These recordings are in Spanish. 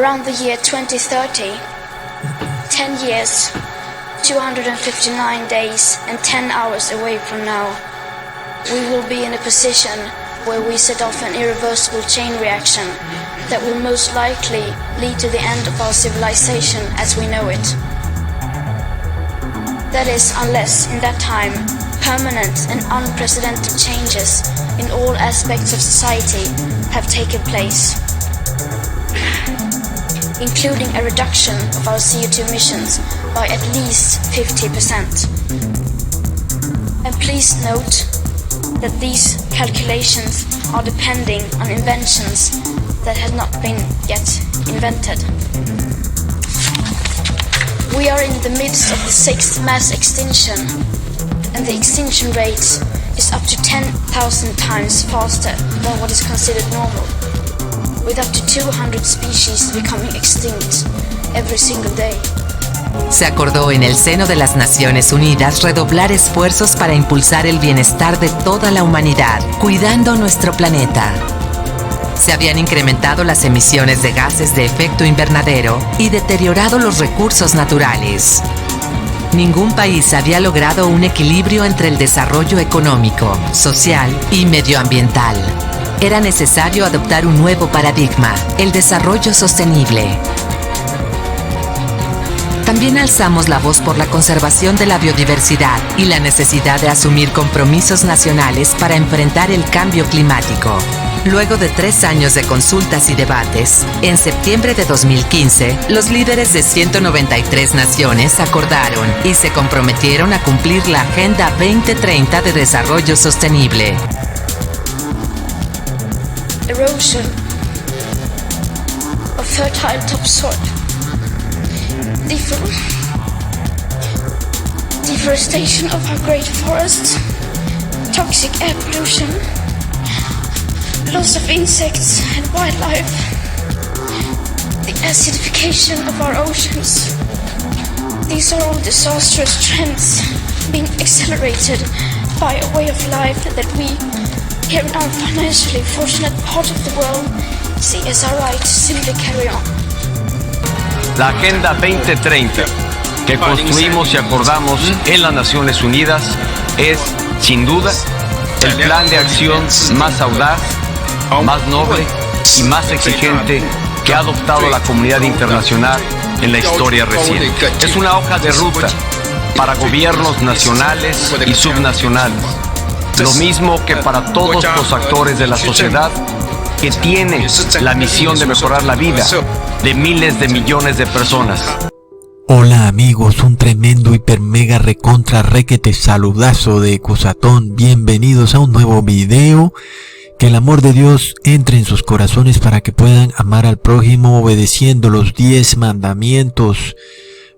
Around the year 2030, 10 years, 259 days and 10 hours away from now, we will be in a position where we set off an irreversible chain reaction that will most likely lead to the end of our civilization as we know it. That is, unless, in that time, permanent and unprecedented changes in all aspects of society have taken place, including a reduction of our CO2 emissions by at least 50%. And please note that these calculations are depending on inventions that have not been yet invented. We are in the midst of the 6th mass extinction, and the extinction rate is up to 10,000 times faster than what is considered normal, with up to 200 species becoming extinct every single day. Se acordó en el seno de las Naciones Unidas redoblar esfuerzos para impulsar el bienestar de toda la humanidad, cuidando nuestro planeta. Se habían incrementado las emisiones de gases de efecto invernadero y deteriorado los recursos naturales. Ningún país había logrado un equilibrio entre el desarrollo económico, social y medioambiental. Era necesario adoptar un nuevo paradigma, el desarrollo sostenible. También alzamos la voz por la conservación de la biodiversidad y la necesidad de asumir compromisos nacionales para enfrentar el cambio climático. Luego de 3 años de consultas y debates, en septiembre de 2015, los líderes de 193 naciones acordaron y se comprometieron a cumplir la Agenda 2030 de Desarrollo Sostenible. Erosion of fertile topsoil, deforestation of our great forests, toxic air pollution, loss of insects and wildlife, the acidification of our oceans. These are all disastrous trends being accelerated by a way of life that we, here in our financially fortunate part of the world, see as our right to simply carry on. La Agenda 2030 que construimos y acordamos en las Naciones Unidas es, sin duda, el plan de acción más audaz, más noble y más exigente que ha adoptado la comunidad internacional en la historia reciente. Es una hoja de ruta para gobiernos nacionales y subnacionales, lo mismo que para todos los actores de la sociedad que tiene la misión de mejorar la vida de miles de millones de personas. Hola amigos, un tremendo hiper mega recontra requete saludazo de Ecosatón. Bienvenidos a un nuevo video. Que el amor de Dios entre en sus corazones para que puedan amar al prójimo obedeciendo los 10 mandamientos.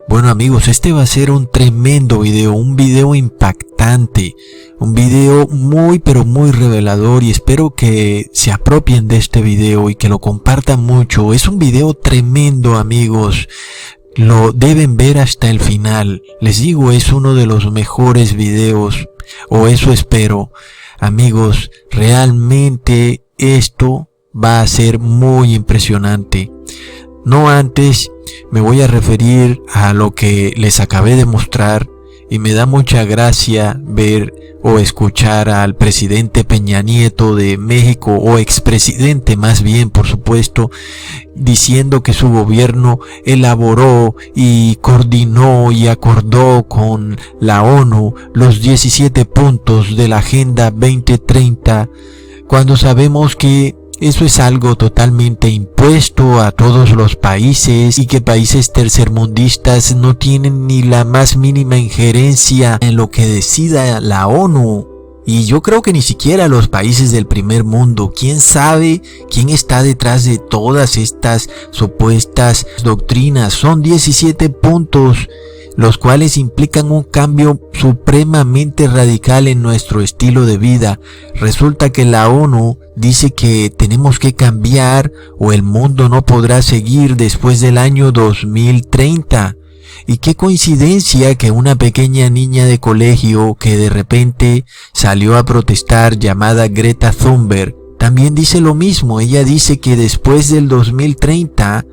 Bueno amigos, este va a ser un tremendo video, un video impactante, un video muy pero muy revelador, y espero que se apropien de este video y que lo compartan mucho. Es un video tremendo amigos, lo deben ver hasta el final. Les digo, es uno de los mejores videos, o eso espero. Amigos, realmente esto va a ser muy impresionante. No antes me voy a referir a lo que les acabé de mostrar, y me da mucha gracia ver o escuchar al presidente Peña Nieto de México, o expresidente más bien por supuesto, diciendo que su gobierno elaboró y coordinó y acordó con la ONU los 17 puntos de la Agenda 2030, cuando sabemos que eso es algo totalmente impuesto a todos los países, y que países tercermundistas no tienen ni la más mínima injerencia en lo que decida la ONU. Y yo creo que ni siquiera los países del primer mundo. ¿Quién sabe quién está detrás de todas estas supuestas doctrinas? Son 17 puntos, los cuales implican un cambio supremamente radical en nuestro estilo de vida. Resulta que la ONU dice que tenemos que cambiar o el mundo no podrá seguir después del año 2030. Y qué coincidencia que una pequeña niña de colegio que de repente salió a protestar, llamada Greta Thunberg, también dice lo mismo. Ella dice que después del 2030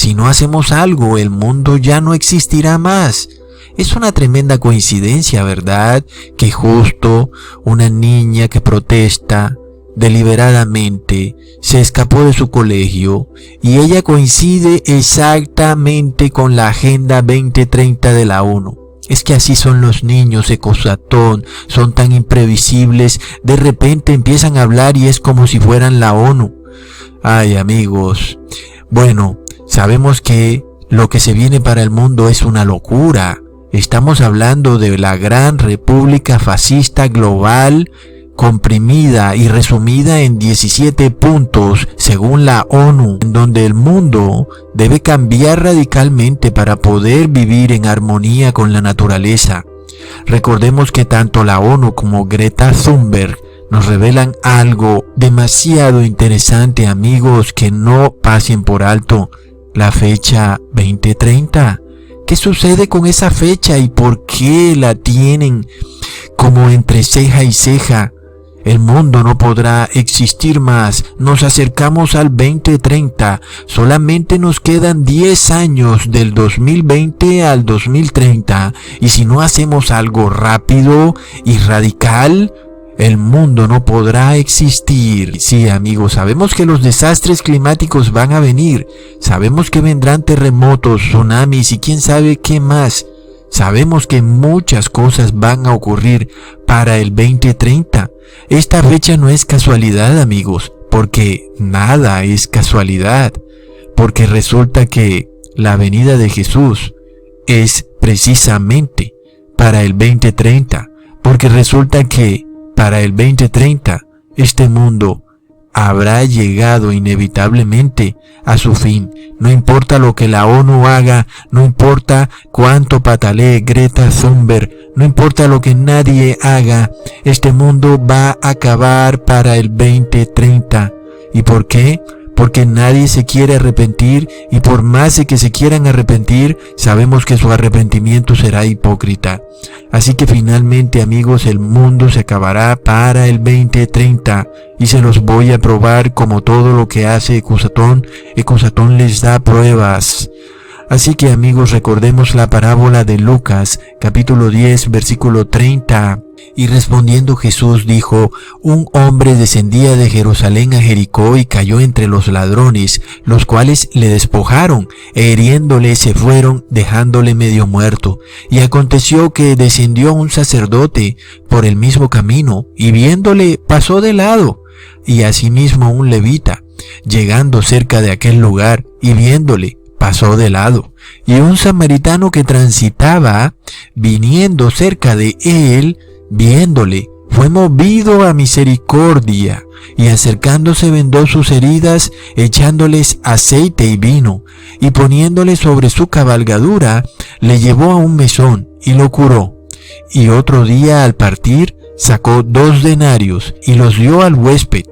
Si no hacemos algo, el mundo ya no existirá más. Es una tremenda coincidencia, ¿verdad? Que justo una niña que protesta deliberadamente se escapó de su colegio y ella coincide exactamente con la Agenda 2030 de la ONU. Es que así son los niños, Ecosatón, son tan imprevisibles, de repente empiezan a hablar y es como si fueran la ONU. Ay, amigos, bueno, sabemos que lo que se viene para el mundo es una locura. Estamos hablando de la gran república fascista global, comprimida y resumida en 17 puntos según la ONU, en donde el mundo debe cambiar radicalmente para poder vivir en armonía con la naturaleza. Recordemos que tanto la ONU como Greta Thunberg nos revelan algo demasiado interesante, amigos, que no pasen por alto: la fecha 2030. ¿Qué sucede con esa fecha y por qué la tienen como entre ceja y ceja? El mundo no podrá existir más. Nos acercamos al 2030. Solamente nos quedan 10 años del 2020 al 2030. Y si no hacemos algo rápido y radical, el mundo no podrá existir. Sí, amigos, sabemos que los desastres climáticos van a venir. Sabemos que vendrán terremotos, tsunamis y quién sabe qué más. Sabemos que muchas cosas van a ocurrir para el 2030. Esta fecha no es casualidad, amigos, porque nada es casualidad. Porque resulta que la venida de Jesús es precisamente para el 2030. Porque resulta que para el 2030, este mundo habrá llegado inevitablemente a su fin. No importa lo que la ONU haga, no importa cuánto patalee Greta Thunberg, no importa lo que nadie haga, este mundo va a acabar para el 2030. ¿Y por qué? Porque nadie se quiere arrepentir, y por más de que se quieran arrepentir, sabemos que su arrepentimiento será hipócrita. Así que finalmente, amigos, el mundo se acabará para el 2030 y se los voy a probar como todo lo que hace Ecosatón. Ecosatón les da pruebas. Así que, amigos, recordemos la parábola de Lucas, capítulo 10, versículo 30. Y respondiendo Jesús dijo: un hombre descendía de Jerusalén a Jericó y cayó entre los ladrones, los cuales le despojaron, e hiriéndole se fueron, dejándole medio muerto. Y aconteció que descendió un sacerdote por el mismo camino, y viéndole pasó de lado. Y asimismo un levita, llegando cerca de aquel lugar, y viéndole pasó de lado. Y un samaritano que transitaba, viniendo cerca de él, viéndole, fue movido a misericordia, y acercándose vendó sus heridas, echándoles aceite y vino, y poniéndole sobre su cabalgadura, le llevó a un mesón, y lo curó. Y otro día al partir, sacó 2 denarios, y los dio al huésped,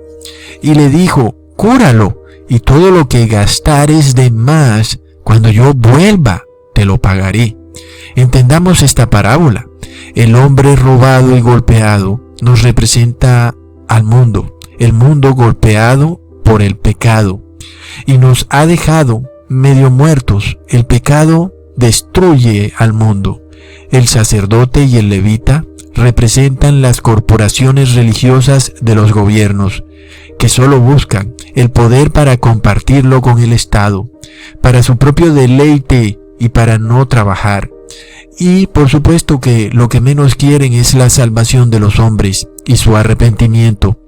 y le dijo: cúralo, y todo lo que gastares de más, cuando yo vuelva, te lo pagaré. Entendamos esta parábola. El hombre robado y golpeado nos representa al mundo, el mundo golpeado por el pecado, y nos ha dejado medio muertos. El pecado destruye al mundo. El sacerdote y el levita representan las corporaciones religiosas de los gobiernos, que solo buscan el poder para compartirlo con el Estado, para su propio deleite y para no trabajar. Y por supuesto que lo que menos quieren es la salvación de los hombres y su arrepentimiento.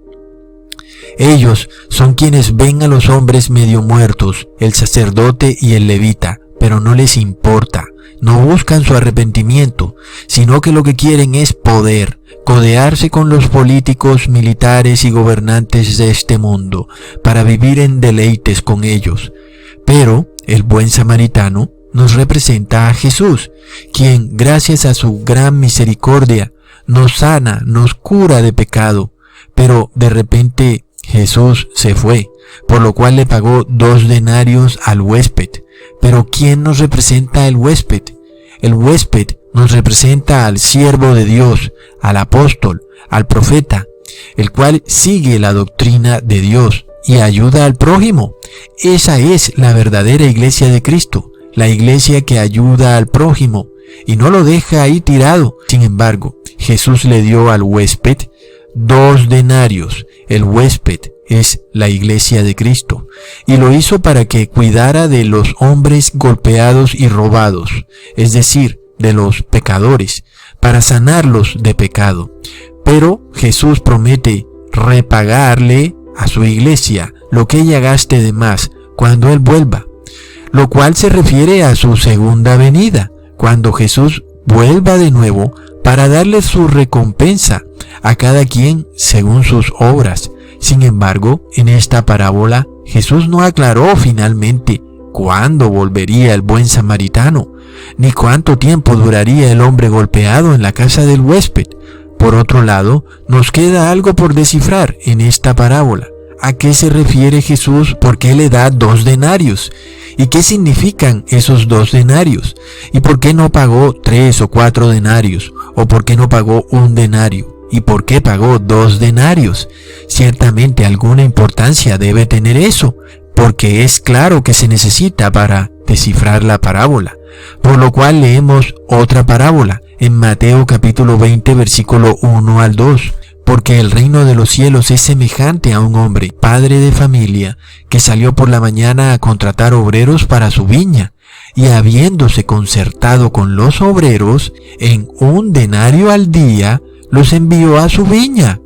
Ellos son quienes ven a los hombres medio muertos, el sacerdote y el levita, pero no les importa. No buscan su arrepentimiento, sino que lo que quieren es poder, codearse con los políticos, militares y gobernantes de este mundo, para vivir en deleites con ellos. Pero el buen samaritano nos representa a Jesús, quien, gracias a su gran misericordia, nos sana, nos cura de pecado. Pero de repente Jesús se fue, por lo cual le pagó 2 denarios al huésped. Pero ¿quién nos representa el huésped? El huésped nos representa al siervo de Dios, al apóstol, al profeta, el cual sigue la doctrina de Dios y ayuda al prójimo. Esa es la verdadera iglesia de Cristo, la iglesia que ayuda al prójimo y no lo deja ahí tirado. Sin embargo, Jesús le dio al huésped 2 denarios. El huésped es la iglesia de Cristo, y lo hizo para que cuidara de los hombres golpeados y robados, es decir, de los pecadores, para sanarlos de pecado. Pero Jesús promete repagarle a su iglesia lo que ella gaste de más cuando Él vuelva, lo cual se refiere a su segunda venida, cuando Jesús vuelva de nuevo para darle su recompensa a cada quien según sus obras. Sin embargo, en esta parábola, Jesús no aclaró finalmente cuándo volvería el buen samaritano, ni cuánto tiempo duraría el hombre golpeado en la casa del huésped. Por otro lado, nos queda algo por descifrar en esta parábola. ¿A qué se refiere Jesús? ¿Por qué le da 2 denarios? ¿Y qué significan esos 2 denarios? ¿Y por qué no pagó 3 o 4 denarios? ¿O por qué no pagó 1 denario? ¿Y por qué pagó 2 denarios? Ciertamente alguna importancia debe tener eso, porque es claro que se necesita para descifrar la parábola. Por lo cual leemos otra parábola en Mateo capítulo 20 versículo 1 al 2. Porque el reino de los cielos es semejante a un hombre, padre de familia, que salió por la mañana a contratar obreros para su viña, y habiéndose concertado con los obreros, en 1 denario al día, los envió a su viña.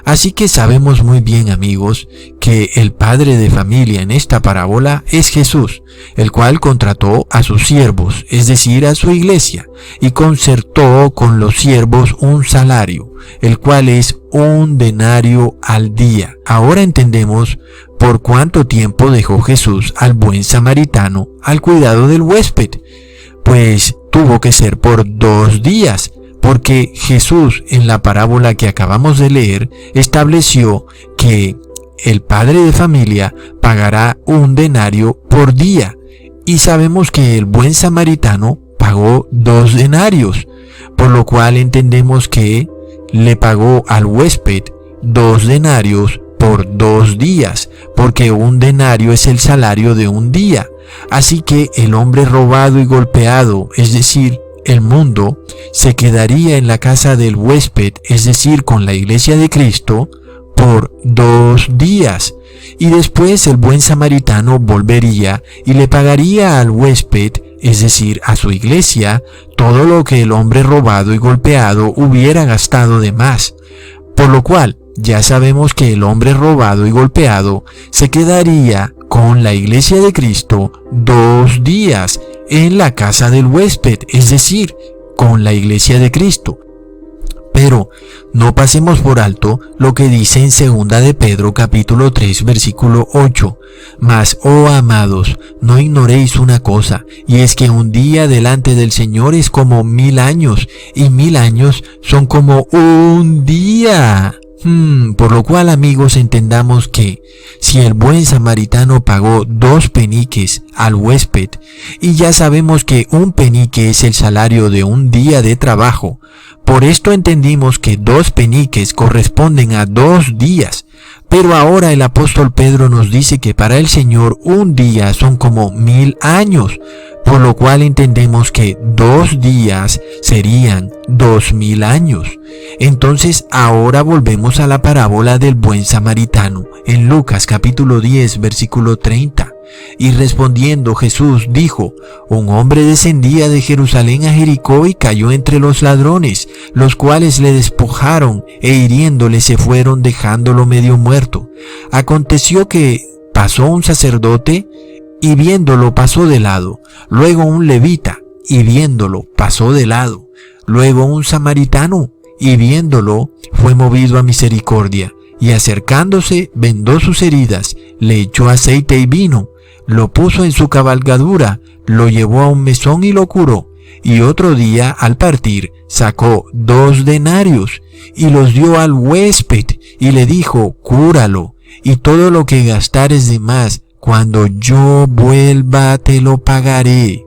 Así que sabemos muy bien, amigos, que el padre de familia en esta parábola es Jesús, el cual contrató a sus siervos, es decir, a su iglesia, y concertó con los siervos un salario, el cual es 1 denario al día. Ahora entendemos por cuánto tiempo dejó Jesús al buen samaritano al cuidado del huésped. Pues tuvo que ser por 2 días, porque Jesús en la parábola que acabamos de leer estableció que el padre de familia pagará 1 denario por día, y sabemos que el buen samaritano pagó 2 denarios, por lo cual entendemos que le pagó al huésped 2 denarios por 2 días, porque 1 denario es el salario de 1 día. Así que el hombre robado y golpeado, es decir, el mundo, se quedaría en la casa del huésped, es decir, con la iglesia de Cristo, por 2 días. Y después el buen samaritano volvería y le pagaría al huésped, es decir, a su iglesia, todo lo que el hombre robado y golpeado hubiera gastado de más. Por lo cual, ya sabemos que el hombre robado y golpeado se quedaría con la iglesia de Cristo 2 días en la casa del huésped, es decir, con la iglesia de Cristo. Pero no pasemos por alto lo que dice en 2 de Pedro capítulo 3 versículo 8. Mas, oh amados, no ignoréis una cosa, y es que un día delante del Señor es como 1000 años, y 1000 años son como un día. Por lo cual, amigos, entendamos que si el buen samaritano pagó 2 peniques al huésped, y ya sabemos que 1 penique es el salario de 1 día de trabajo, por esto entendimos que 2 peniques corresponden a 2 días. Pero ahora el apóstol Pedro nos dice que para el Señor 1 día son como 1000 años, por lo cual entendemos que 2 días serían 2000 años. Entonces ahora volvemos a la parábola del buen samaritano, en Lucas capítulo 10 versículo 30. Y respondiendo Jesús dijo: un hombre descendía de Jerusalén a Jericó y cayó entre los ladrones, los cuales le despojaron e hiriéndole se fueron dejándolo medio muerto. Aconteció que pasó un sacerdote y viéndolo pasó de lado, luego un levita y viéndolo pasó de lado, luego un samaritano y viéndolo fue movido a misericordia, y acercándose vendó sus heridas, le echó aceite y vino, lo puso en su cabalgadura, lo llevó a un mesón y lo curó. Y otro día, al partir, sacó 2 denarios y los dio al huésped y le dijo: cúralo, y todo lo que gastares de más, cuando yo vuelva te lo pagaré.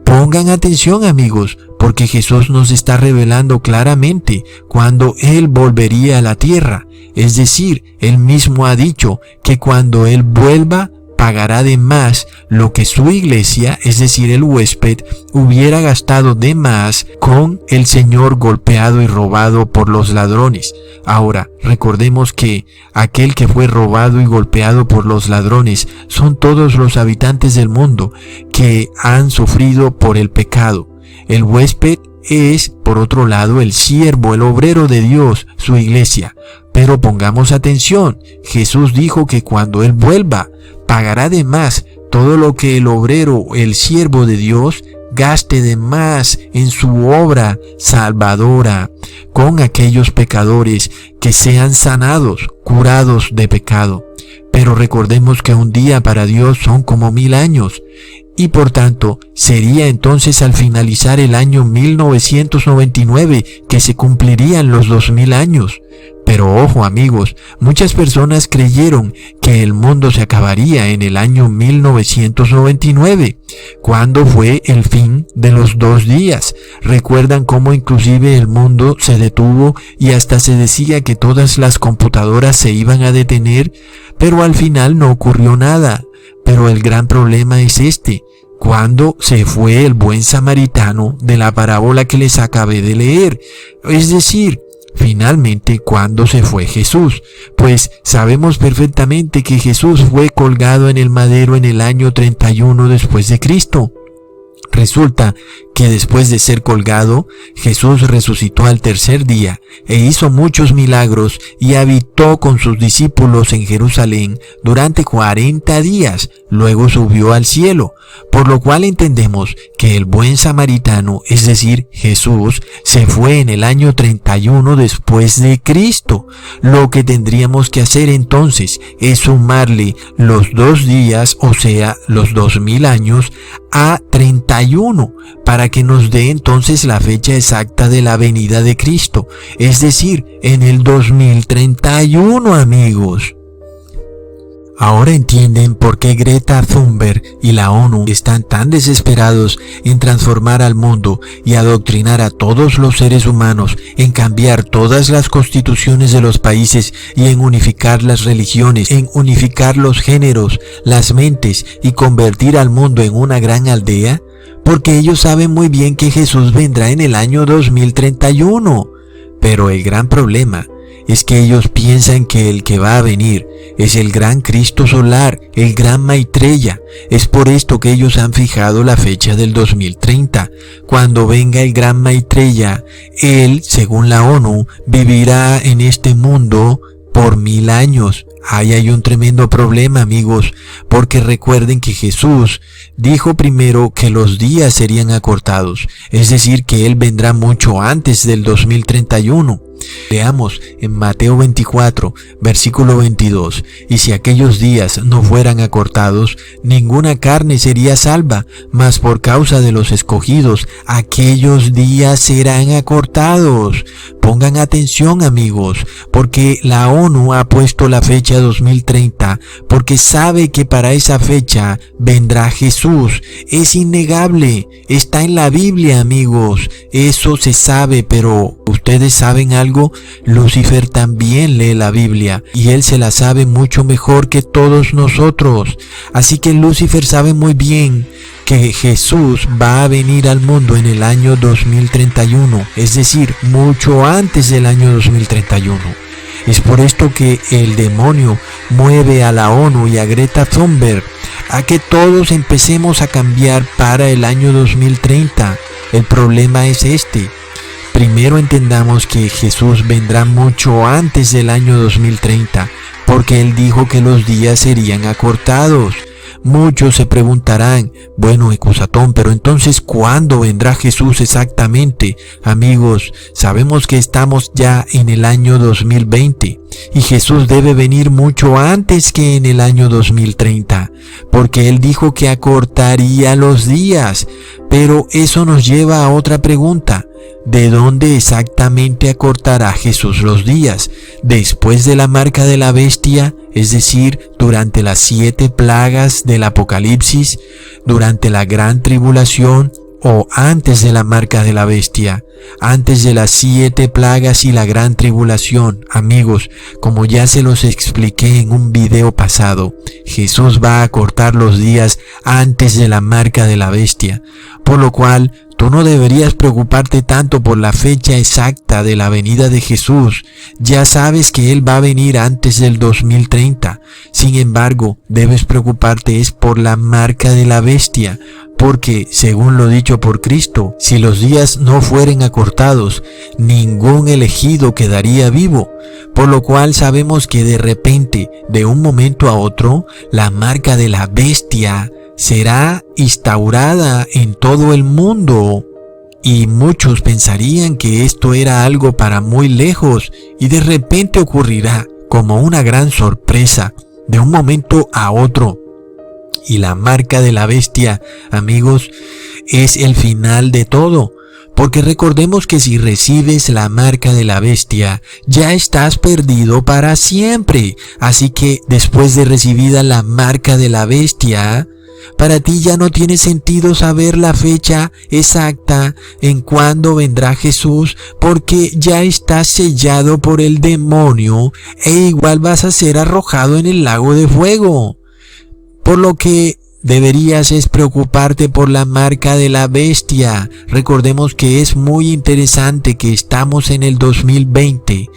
Pongan atención, amigos, porque Jesús nos está revelando claramente cuando Él volvería a la tierra. Es decir, Él mismo ha dicho que cuando Él vuelva, pagará de más lo que su iglesia, es decir, el huésped, hubiera gastado de más con el Señor golpeado y robado por los ladrones. Ahora, recordemos que aquel que fue robado y golpeado por los ladrones son todos los habitantes del mundo que han sufrido por el pecado. El huésped es, por otro lado, el siervo, el obrero de Dios, su iglesia. Pero pongamos atención, Jesús dijo que cuando Él vuelva, pagará de más todo lo que el obrero, el siervo de Dios, gaste de más en su obra salvadora con aquellos pecadores que sean sanados, curados de pecado. Pero recordemos que un día para Dios son como 1000 años. Y por tanto, sería entonces al finalizar el año 1999 que se cumplirían los 2000 años. Pero ojo, amigos, muchas personas creyeron que el mundo se acabaría en el año 1999, cuando fue el fin de los 2 días. Recuerdan cómo inclusive el mundo se detuvo y hasta se decía que todas las computadoras se iban a detener, pero al final no ocurrió nada. Pero el gran problema es este: cuando se fue el buen samaritano de la parábola que les acabé de leer. Es decir, finalmente, ¿cuándo se fue Jesús? Pues sabemos perfectamente que Jesús fue colgado en el madero en el año 31 después de Cristo. Resulta que después de ser colgado, Jesús resucitó al tercer día e hizo muchos milagros y habitó con sus discípulos en Jerusalén durante 40 días. Luego subió al cielo, por lo cual entendemos que el buen samaritano, es decir, Jesús, se fue en el año 31 después de Cristo. Lo que tendríamos que hacer entonces es sumarle los 2 días, o sea, los 2000 años, a 31, para que nos dé entonces la fecha exacta de la venida de Cristo, es decir, en el 2031, amigos. Ahora entienden por qué Greta Thunberg y la ONU están tan desesperados en transformar al mundo y adoctrinar a todos los seres humanos, en cambiar todas las constituciones de los países y en unificar las religiones, en unificar los géneros, las mentes y convertir al mundo en una gran aldea. Porque ellos saben muy bien que Jesús vendrá en el año 2031. Pero el gran problema es que ellos piensan que el que va a venir es el gran Cristo solar, el gran Maitreya. Es por esto que ellos han fijado la fecha del 2030. Cuando venga el gran Maitreya, él, según la ONU, vivirá en este mundo por 1000 años. Ahí hay un tremendo problema, amigos, porque recuerden que Jesús dijo primero que los días serían acortados, es decir, que Él vendrá mucho antes del 2031. Leamos en Mateo 24, versículo 22, y si aquellos días no fueran acortados, ninguna carne sería salva, mas por causa de los escogidos, aquellos días serán acortados. Pongan atención, amigos, porque la ONU ha puesto la fecha 2030, porque sabe que para esa fecha vendrá Jesús. Es innegable, está en la Biblia, amigos, eso se sabe. Pero ¿ustedes saben algo? Lucifer también lee la Biblia y él se la sabe mucho mejor que todos nosotros. Así que Lucifer sabe muy bien que Jesús va a venir al mundo en el año 2031, es decir, mucho antes del año 2031. Es por esto que el demonio mueve a la ONU y a Greta Thunberg a que todos empecemos a cambiar para el año 2030. El problema es este: primero entendamos que Jesús vendrá mucho antes del año 2030, porque Él dijo que los días serían acortados. Muchos se preguntarán, bueno, Ecusatón, pero entonces ¿cuándo vendrá Jesús exactamente? Amigos, sabemos que estamos ya en el año 2020 y Jesús debe venir mucho antes que en el año 2030, porque Él dijo que acortaría los días. Pero eso nos lleva a otra pregunta: ¿de dónde exactamente acortará Jesús los días? ¿Después de la marca de la bestia? Es decir, durante las 7 plagas del Apocalipsis, durante la gran tribulación, o antes de la marca de la bestia, antes de las 7 plagas y la gran tribulación. Amigos, como ya se los expliqué en un video pasado, Jesús va a cortar los días antes de la marca de la bestia, por lo cual tú no deberías preocuparte tanto por la fecha exacta de la venida de Jesús. Ya sabes que Él va a venir antes del 2030. Sin embargo, debes preocuparte es por la marca de la bestia, porque, según lo dicho por Cristo, si los días no fueren acortados, ningún elegido quedaría vivo. Por lo cual sabemos que de repente, de un momento a otro, la marca de la bestia será instaurada en todo el mundo. Y muchos pensarían que esto era algo para muy lejos, y de repente ocurrirá como una gran sorpresa, de un momento a otro. Y la marca de la bestia, amigos, es el final de todo. Porque recordemos que si recibes la marca de la bestia, ya estás perdido para siempre. Así que después de recibida la marca de la bestia, para ti ya no tiene sentido saber la fecha exacta en cuándo vendrá Jesús, porque ya estás sellado por el demonio e igual vas a ser arrojado en el lago de fuego. Por lo que deberías es preocuparte por la marca de la bestia. Recordemos que es muy interesante que estamos en el 2020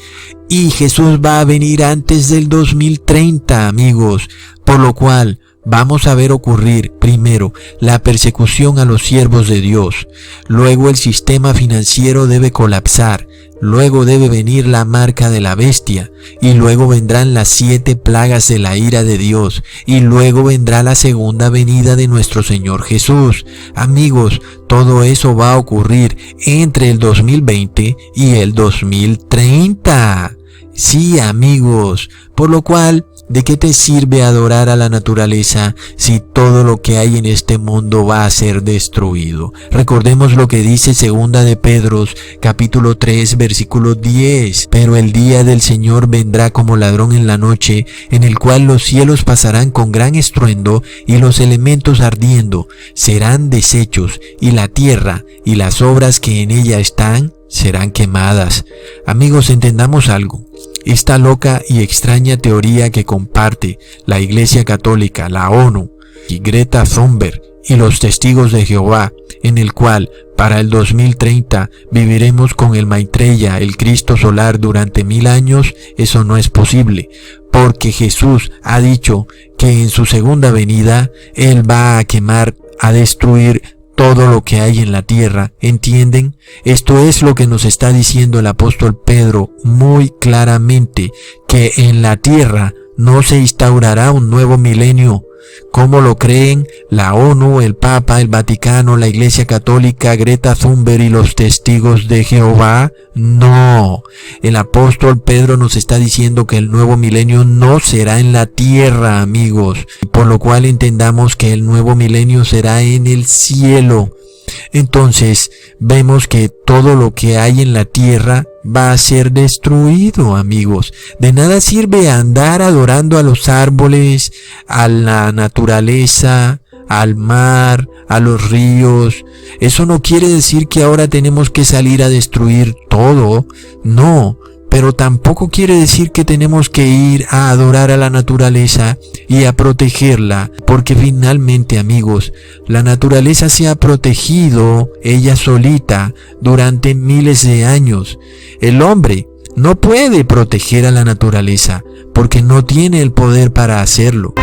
y Jesús va a venir antes del 2030, amigos. Por lo cual vamos a ver ocurrir primero la persecución a los siervos de Dios, luego el sistema financiero debe colapsar, luego debe venir la marca de la bestia, y luego vendrán las 7 plagas de la ira de Dios, y luego vendrá la segunda venida de nuestro Señor Jesús. Amigos, todo eso va a ocurrir entre el 2020 y el 2030. Sí, amigos, por lo cual, ¿de qué te sirve adorar a la naturaleza si todo lo que hay en este mundo va a ser destruido? Recordemos lo que dice 2 de Pedro, capítulo 3, versículo 10. Pero el día del Señor vendrá como ladrón en la noche, en el cual los cielos pasarán con gran estruendo y los elementos ardiendo serán deshechos, y la tierra y las obras que en ella están serán quemadas. Amigos, entendamos algo. Esta loca y extraña teoría que comparte la Iglesia Católica, la ONU y Greta Thunberg y los testigos de Jehová, en el cual para el 2030 viviremos con el Maitreya, el Cristo solar, durante 1000 años, eso no es posible, porque Jesús ha dicho que en su segunda venida Él va a quemar, a destruir todo lo que hay en la tierra. ¿Entienden? Esto es lo que nos está diciendo el apóstol Pedro muy claramente, que en la tierra no se instaurará un nuevo milenio. ¿Cómo lo creen la ONU, el Papa, el Vaticano, la Iglesia Católica, Greta Thunberg y los testigos de Jehová? No, el apóstol Pedro nos está diciendo que el nuevo milenio no será en la tierra, amigos, por lo cual entendamos que el nuevo milenio será en el cielo. Entonces vemos que todo lo que hay en la tierra va a ser destruido, amigos. De nada sirve andar adorando a los árboles, a la naturaleza, al mar, a los ríos. Eso no quiere decir que ahora tenemos que salir a destruir todo, no. Pero tampoco quiere decir que tenemos que ir a adorar a la naturaleza y a protegerla, porque finalmente, amigos, la naturaleza se ha protegido ella solita durante miles de años. El hombre no puede proteger a la naturaleza porque no tiene el poder para hacerlo.